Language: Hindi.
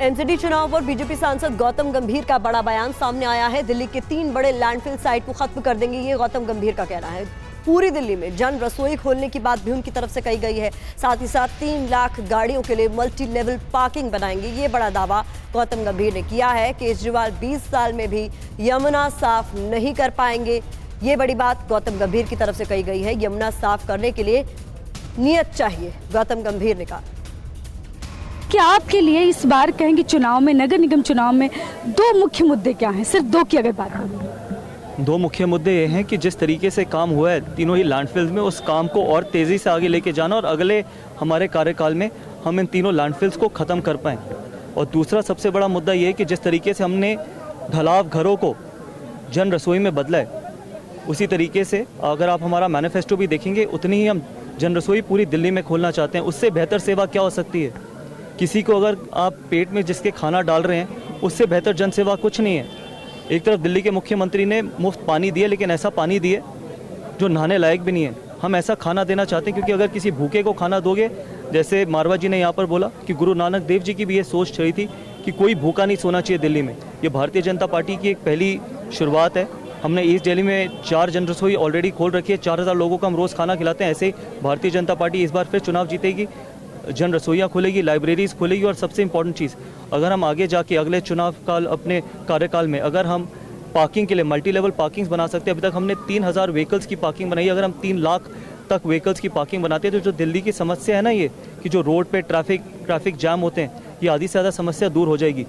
एनसीडी चुनाव पर बीजेपी सांसद गौतम गंभीर का बड़ा बयान सामने आया है। दिल्ली के 3 बड़े लैंडफिल साइट को खत्म कर देंगे, ये गौतम गंभीर का कहना है। पूरी दिल्ली में जन रसोई खोलने की बात भी उनकी तरफ से कही गई है। साथ ही साथ 3 लाख गाड़ियों के लिए मल्टी लेवल पार्किंग बनाएंगे, ये बड़ा दावा गौतम गंभीर ने किया है। केजरीवाल 20 साल में भी यमुना साफ नहीं कर पाएंगे, ये बड़ी बात गौतम गंभीर की तरफ से कही गई है। यमुना साफ करने के लिए नियत चाहिए, गौतम गंभीर ने कहा। क्या आपके लिए इस बार कहेंगे चुनाव में, नगर निगम चुनाव में 2 मुख्य मुद्दे क्या हैं? सिर्फ 2 की अगर बात करें। 2 मुख्य मुद्दे ये हैं कि जिस तरीके से काम हुआ है तीनों ही लैंडफिल्स में, उस काम को और तेज़ी से आगे लेके जाना और अगले हमारे कार्यकाल में हम इन तीनों लैंडफिल्स को ख़त्म कर पाएँ। और दूसरा सबसे बड़ा मुद्दा ये है कि जिस तरीके से हमने ढलाव घरों को जन रसोई में बदला है, उसी तरीके से अगर आप हमारा मैनिफेस्टो भी देखेंगे, उतनी ही हम जन रसोई पूरी दिल्ली में खोलना चाहते हैं। उससे बेहतर सेवा क्या हो सकती है? किसी को अगर आप पेट में जिसके खाना डाल रहे हैं, उससे बेहतर जन सेवा कुछ नहीं है। एक तरफ दिल्ली के मुख्यमंत्री ने मुफ्त पानी दिए, लेकिन ऐसा पानी दिए जो नहाने लायक भी नहीं है। हम ऐसा खाना देना चाहते हैं, क्योंकि अगर किसी भूखे को खाना दोगे, जैसे मारवा जी ने यहाँ पर बोला कि गुरु नानक देव जी की भी ये सोच रही थी कि कोई भूखा नहीं सोना चाहिए दिल्ली में। ये भारतीय जनता पार्टी की एक पहली शुरुआत है। हमने ईस्ट दिल्ली में 4 जन रसोई ऑलरेडी खोल रखी है, 4000 लोगों को हम रोज़ खाना खिलाते हैं। ऐसे ही भारतीय जनता पार्टी इस बार फिर चुनाव जीतेगी, जन रसोइयाँ खोलेगी, लाइब्रेरीज खोलेगी। और सबसे इम्पॉर्टेंट चीज़, अगर हम आगे जाके अगले चुनाव काल अपने कार्यकाल में अगर हम पार्किंग के लिए मल्टी लेवल पार्किंग्स बना सकते हैं। अभी तक हमने 3000 व्हीकल्स की पार्किंग बनाई है। अगर हम 3 लाख तक व्हीकल्स की पार्किंग बनाते हैं, तो जो दिल्ली की समस्या है ना, ये कि जो रोड पे ट्रैफिक जैम होते हैं, ये आधी से ज़्यादा समस्या दूर हो जाएगी।